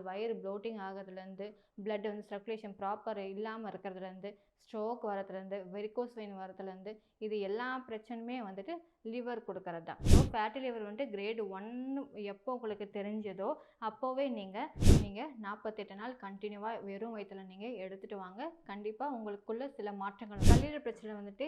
வயிறு floating ஆகிறதுலேருந்து, blood வந்து circulation proper இல்லாமல் இருக்கிறதுலேருந்து, ஸ்ட்ரோக் வரதுலேருந்து, வெரிகோஸ் வெயின் வரதுலேருந்து, இது எல்லா பிரச்சனையுமே வந்துட்டு லிவர் கொடுக்கறது தான். ஸோ ஃபேட்டி லிவர் வந்துட்டு கிரேட் 1 எப்போ உங்களுக்கு தெரிஞ்சதோ அப்போவே நீங்கள் 48 நாள் கண்டினியூவாக வெறும் வயிற்றுல நீங்கள் எடுத்துகிட்டு வாங்க. கண்டிப்பாக உங்களுக்குள்ள சில மாற்றங்கள். கல்லீரல் பிரச்சனை வந்துட்டு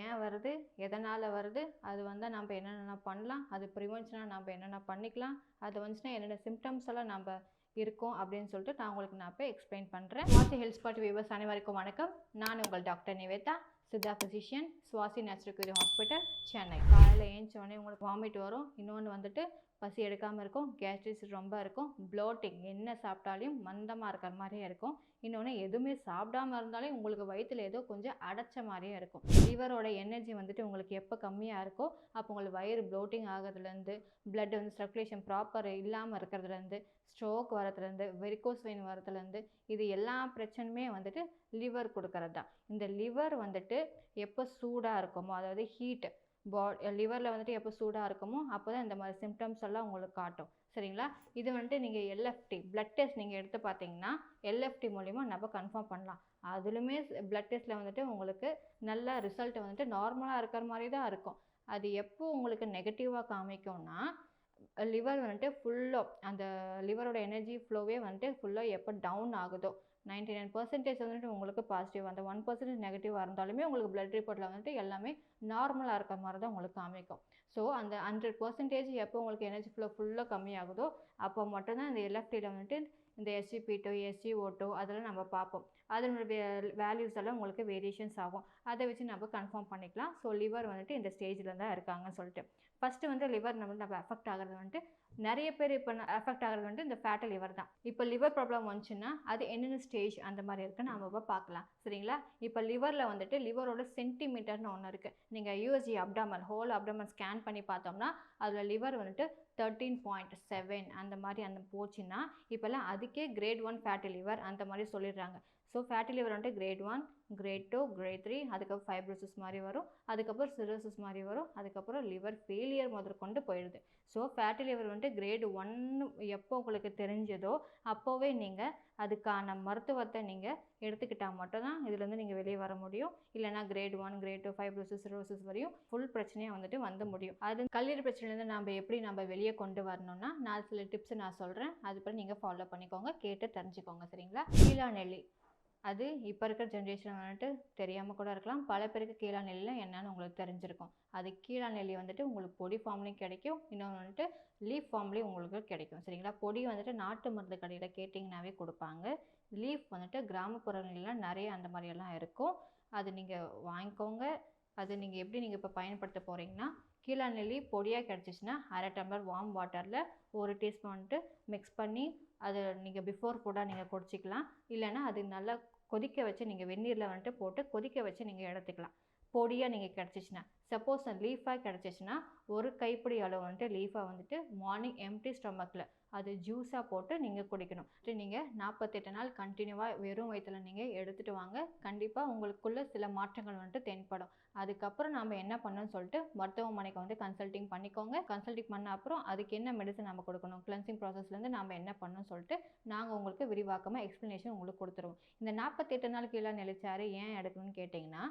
ஏன் வருது, எதனால் வருது, அது வந்தால் நம்ம என்னென்ன பண்ணலாம், அது ப்ரிவென்ஷனாக நம்ம என்னென்ன பண்ணிக்கலாம், அது வந்துச்சுன்னா என்னென்ன சிம்டம்ஸ் எல்லாம் நம்ம இருக்கும் அப்படின்னு சொல்லிட்டு நான் இப்போ எக்ஸ்பிளைன் பண்ணுறேன். சுவாசி ஹெல்த் ஸ்பாட் வியூவர்ஸ் அனைவருக்கும் வணக்கம். நான் உங்கள் doctor Nivetha, Siddha physician, Swasi natural cure hospital, Chennai. காலையில் ஏஞ்சோடனே உங்களுக்கு வாமிட் வரும். இன்னொன்று வந்துட்டு பசி எடுக்காமல் இருக்கும், கேஸ்ட்ரிஸ் ரொம்ப இருக்கும், ப்ளோட்டிங் என்ன சாப்பிட்டாலும் மந்தமாக இருக்கிற மாதிரியே இருக்கும். இன்னொன்று எதுவுமே சாப்பிடாமல் இருந்தாலே உங்களுக்கு வயிற்றில் ஏதோ கொஞ்சம் அடைச்ச மாதிரியே இருக்கும். லிவரோட எனர்ஜி வந்துட்டு உங்களுக்கு எப்போ கம்மியாக இருக்கோ அப்போ உங்களுக்கு வயிறு ப்ளோட்டிங் ஆகிறதுலேருந்து, பிளட் வந்து சர்க்குலேஷன் ப்ராப்பர் இல்லாமல் இருக்கிறதுலேருந்து, ஸ்ட்ரோக் வரதுலேருந்து, வெரிகோஸ் வெயின் வரதுலேருந்து, இது எல்லா பிரச்சனையுமே வந்துட்டு லிவர் கொடுக்கறது தான். இந்த லிவர் வந்துட்டு எப்போ சூடாக இருக்குமோ, அதாவது ஹீட் லிவரில் வந்துட்டு எப்போ சூடாக இருக்குமோ அப்போ தான் இந்த மாதிரி சிம்டம்ஸ் எல்லாம் உங்களுக்கு காட்டும். சரிங்களா? இது வந்துட்டு நீங்கள் எல்எஃப்டி பிளட் டெஸ்ட் நீங்கள் எடுத்து பார்த்தீங்கன்னா எல்எஃப்டி மூலிமா நம்ம கன்ஃபார்ம் பண்ணலாம். அதுலுமே பிளட் டெஸ்ட்டில் வந்துட்டு உங்களுக்கு நல்ல ரிசல்ட் வந்துட்டு நார்மலாக இருக்கிற மாதிரி தான் இருக்கும். அது எப்போ உங்களுக்கு நெகட்டிவாக காமிக்கும்னா லிவர் வந்துட்டு ஃபுல்லாக அந்த லிவரோட எனர்ஜி ஃப்ளோவே வந்துட்டு ஃபுல்லாக எப்போ டவுன் ஆகுதோ 99% வந்துட்டு உங்களுக்கு பாசிட்டிவ், அந்த 1% நெகட்டிவாக இருந்தாலுமே உங்களுக்கு பிளட் ரிப்போர்ட்டில் வந்துட்டு எல்லாமே நார்மலாக இருக்கிற மாதிரி தான் உங்களுக்கு காமிக்கும். ஸோ அந்த 100% எப்போ உங்களுக்கு எனர்ஜி ஃப்ளோ ஃபுல்லாக கம்மியாகுதோ அப்போ மட்டும்தான் இந்த எல்எஃப்டியில் வந்துட்டு இந்த SgP2, SgO2 அதெல்லாம் நம்ம பார்ப்போம். அதனுடைய வேல்யூஸ் எல்லாம் உங்களுக்கு வேரியேஷன்ஸ் ஆகும். அதை வச்சு நம்ம கன்ஃபார்ம் பண்ணிக்கலாம். ஸோ லிவர் வந்துட்டு இந்த ஸ்டேஜில் தான் இருக்காங்கன்னு சொல்லிட்டு. ஃபஸ்ட்டு வந்து லிவர் நம்ம அஃபெக்ட் ஆகிறது வந்துட்டு நிறைய பேர் இப்போ அஃபெக்ட் ஆகிறது வந்துட்டு இந்த ஃபேட்டி லிவர் தான். இப்போ லிவர் ப்ராப்ளம் வந்துச்சுன்னா அது என்னென்ன ஸ்டேஜ் அந்த மாதிரி இருக்குன்னு நம்ம இப்போ பார்க்கலாம். சரிங்களா? இப்போ லிவரில் வந்துட்டு லிவரோட சென்டிமீட்டர்னு ஒன்று இருக்குது. நீங்கள் USG அப்டாமல் ஹோல் அப்டாமல் ஸ்கேன் பண்ணி பார்த்தோம்னா அதில் லிவர் வந்துட்டு 13.7 அந்த மாதிரி அந்த போச்சுன்னா இப்போல்லாம் அதுக்கே கிரேட் 1 ஃபேட்டி லிவர் அந்த மாதிரி சொல்லிடுறாங்க. ஸோ ஃபேட்டி லிவர் வந்துட்டு கிரேட் 1, கிரேட் 2, கிரேட் 3, அதுக்கப்புறம் ஃபைப்ரோசிஸ் மாதிரி வரும், அதுக்கப்புறம் சிரோசிஸ் மாதிரி வரும், அதுக்கப்புறம் லிவர் ஃபெயிலியர் முதற்கொண்டு போயிடுது. ஸோ ஃபேட்டி லிவர் வந்துட்டு கிரேட் 1 எப்போ உங்களுக்கு தெரிஞ்சதோ அப்போவே நீங்கள் அதுக்கான மருத்துவத்தை நீங்கள் எடுத்துக்கிட்டால் மட்டும்தான் இதுலேருந்து நீங்கள் வெளியே வர முடியும். இல்லைனா கிரேட் 1, கிரேட் 2, ஃபைப்ரோசிஸ், சிரோசிஸ் வரையும் ஃபுல் பிரச்சனையாக வந்துட்டு வந்து முடியும். அது கல்லீரல் பிரச்சனையிலேருந்து நம்ம வெளியே கொண்டு வரணும்னா நான் சில டிப்ஸ் நான் சொல்கிறேன். அதுபடி நீங்கள் ஃபாலோ பண்ணிக்கோங்க, கேட்டு தெரிஞ்சுக்கோங்க. சரிங்களா? கீழா நெல்லி அது இப்போ இருக்கிற ஜென்ரேஷன் வந்துட்டு தெரியாமல் கூட இருக்கலாம். பல பேருக்கு கீழா நெல்லியில் என்னன்னு உங்களுக்கு தெரிஞ்சிருக்கும். அது கீழா நெல்லி வந்துட்டு உங்களுக்கு பொடி ஃபார்ம்லேயும் கிடைக்கும், இன்னொன்று வந்துட்டு லீஃப் ஃபார்ம்லேயும் உங்களுக்கு கிடைக்கும். சரிங்களா? பொடி வந்துட்டு நாட்டு மருந்து கடையில் கேட்டிங்கனாவே கொடுப்பாங்க. லீஃப் வந்துட்டு கிராமப்புறங்கள்லாம் நிறைய அந்த மாதிரியெல்லாம் இருக்கும். அது நீங்கள் வாங்கிக்கோங்க. அது நீங்கள் எப்படி நீங்கள் இப்போ பயன்படுத்த போகிறீங்கன்னா கீழா நெல்லி பொடியாக கிடச்சிச்சின்னா 1/2 டம்ளர் வார்ம் வாட்டரில் 1 டீஸ்பூன் வந்துட்டு மிக்ஸ் பண்ணி அதை நீங்கள் பிஃபோர் ஃபுட்டாக நீங்கள் குடிச்சிக்கலாம். இல்லைன்னா அது நல்லா கொதிக்க வச்சு நீங்கள் வெந்நீரில் வந்துட்டு போட்டு கொதிக்க வச்சு நீங்கள் எடுத்துக்கலாம். பொடியாக நீங்கள் கிடச்சிச்சின்னா சப்போஸ் லீஃபாக கிடச்சிச்சின்னா 1 கைப்பிடி அளவு வந்துட்டு லீஃபாக வந்துட்டு மார்னிங் எம்டி ஸ்டொமக்கில் அது ஜூஸாக போட்டு நீங்கள் குடிக்கணும். நீங்கள் 48 நாள் கண்டினியூவாக வெறும் வயிற்றில் நீங்கள் எடுத்துகிட்டு வாங்க. கண்டிப்பாக உங்களுக்குள்ள சில மாற்றங்கள் வந்துட்டு தென்படும். அதுக்கப்புறம் நம்ம என்ன பண்ணணும்னு சொல்லிட்டு மருத்துவமனைக்கு வந்து கன்சல்டிங் பண்ணிக்கோங்க. கன்சல்டிங் பண்ண அப்புறம் அதுக்கு என்ன மெடிசன் நம்ம கொடுக்கணும், கிளென்சிங் ப்ராசஸ்லேருந்து நம்ம என்ன பண்ணணும்னு சொல்லிட்டு நாங்கள் உங்களுக்கு விரிவாக்கமாக எக்ஸ்ப்ளனேஷன் உங்களுக்கு கொடுத்துருவோம். இந்த 48 நாள் கீழே நெளிச்சாறு ஏன் எடுக்கணும்னு கேட்டிங்கன்னா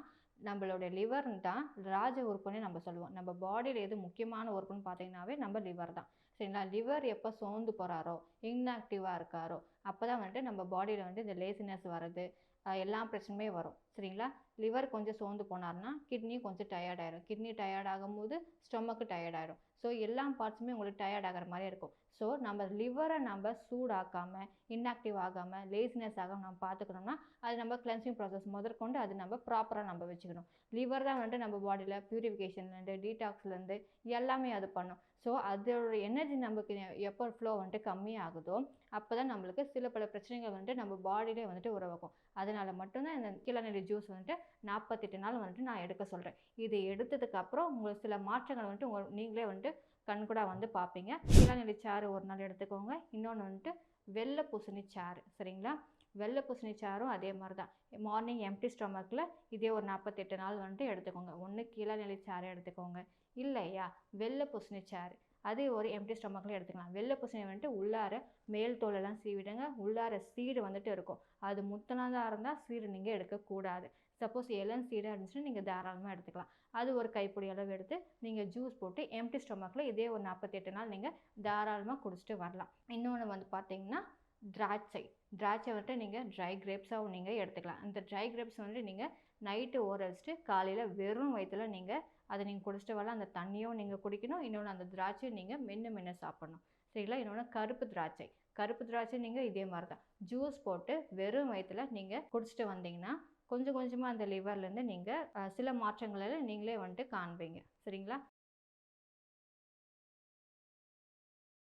நம்மளோட லிவர் தான் ராஜ உறுப்புன்னு நம்ம சொல்லுவோம். நம்ம பாடியில் எது முக்கியமான உறுப்புன்னு பார்த்தீங்கன்னாவே நம்ம லிவர் தான். சரிங்களா? லிவர் எப்போ சோர்ந்து போகிறாரோ, இன்ஆக்டிவாக இருக்காரோ அப்போ தான் வந்துட்டு நம்ம பாடியில் வந்து இந்த லேசினஸ் வர்றது எல்லா பிரச்சனையுமே வரும். சரிங்களா? லிவர் கொஞ்சம் சோர்ந்து போனார்னா கிட்னி கொஞ்சம் டயர்ட் ஆகிடும். கிட்னி டயர்ட் ஆகும்போது ஸ்டொமக்கு டயர்ட் ஆகிடும். ஸோ எல்லா பார்ட்ஸுமே உங்களுக்கு டயர்ட் ஆகிற மாதிரி இருக்கும். ஸோ நம்ம லிவரை நம்ம சூடாக்காமல், இன்ஆக்டிவ் ஆகாமல், லேசினஸ் ஆகாமல் நம்ம பார்த்துக்கணும்னா அது நம்ம கிளென்சிங் ப்ராசஸ் முதற்கொண்டு அது நம்ம ப்ராப்பராக நம்ம வச்சுக்கணும். லிவர் தான் வந்துட்டு நம்ம பாடியில் பியூரிஃபிகேஷன்லேருந்து டீடாக்ஸ்லேருந்து எல்லாமே அது பண்ணும். ஸோ அதோட எனர்ஜி நமக்கு எப்போ ஃப்ளோ வந்துட்டு கம்மியாகுதோ அப்போ தான் நம்மளுக்கு சில பல பிரச்சனைகள் வந்துட்டு நம்ம பாடியிலே வந்துட்டு உருவாக்கும். அதனால் மட்டும்தான் இந்த கீழா நெல்லி ஜூஸ் வந்துட்டு 48 நாள் வந்துட்டு நான் எடுக்க சொல்கிறேன். இது எடுத்ததுக்கப்புறம் உங்களுக்கு சில மாற்றங்கள் வந்துட்டு நீங்களே வந்துட்டு கண்கூடா வந்து பார்ப்பீங்க. கீழா நெல்லி சாறு ஒரு நாள் எடுத்துக்கோங்க. இன்னொன்று வந்துட்டு வெள்ளை பூசணி சாறு. சரிங்களா? வெள்ளை பூசணி சாறும் அதே மாதிரி தான் மார்னிங் எம்டி ஸ்டொமக்கில் இதே ஒரு 48 நாள் வந்துட்டு எடுத்துக்கோங்க. ஒன்று கீழா நெல்லி சாறு எடுத்துக்கோங்க, இல்லையா வெள்ளை பூசணி சாறு அது ஒரு எம்டி ஸ்டொமக்கில் எடுத்துக்கலாம். வெள்ளை பூசணி வந்துட்டு உள்ளார மேல் தோலெல்லாம் சீவிடுங்க. உள்ளார சீடு வந்துட்டு இருக்கும். அது முத்துனதா இருந்தால் சீடு நீங்கள் எடுக்கக்கூடாது. சப்போஸ் இளம் சீடாக இருந்துச்சுன்னா நீங்கள் தாராளமாக எடுத்துக்கலாம். அது ஒரு கைப்பிடி அளவு எடுத்து நீங்கள் ஜூஸ் போட்டு எம்டி ஸ்டொமக்கில் இதே ஒரு 48 நாள் நீங்கள் தாராளமாக குடிச்சிட்டு வரலாம். இன்னொன்று வந்து பார்த்தீங்கன்னா திராட்சை. திராட்சை வந்துட்டு நீங்கள் ட்ரை கிரேப்ஸாகவும் நீங்கள் எடுத்துக்கலாம். இந்த ட்ரை கிரேப்ஸ் வந்துட்டு நீங்கள் நைட்டு ஊற வச்சுட்டு காலையில் வெறும் வயிற்றுல நீங்கள் அதை நீங்கள் குடிச்சிட்டு வரலாம். அந்த தண்ணியும் நீங்கள் குடிக்கணும். இன்னொன்று அந்த திராட்சையும் நீங்கள் மென்று சாப்பிடணும். சரிங்களா? இன்னொன்று கருப்பு திராட்சை. கருப்பு திராட்சை நீங்கள் இதே மாதிரி தான் ஜூஸ் போட்டு வெறும் வயிற்றுல நீங்கள் குடிச்சிட்டு வந்தீங்கன்னா கொஞ்சம் கொஞ்சமாக அந்த லிவர்லேருந்து நீங்கள் சில மாற்றங்களை நீங்களே வந்துட்டு காண்பீங்க. சரிங்களா?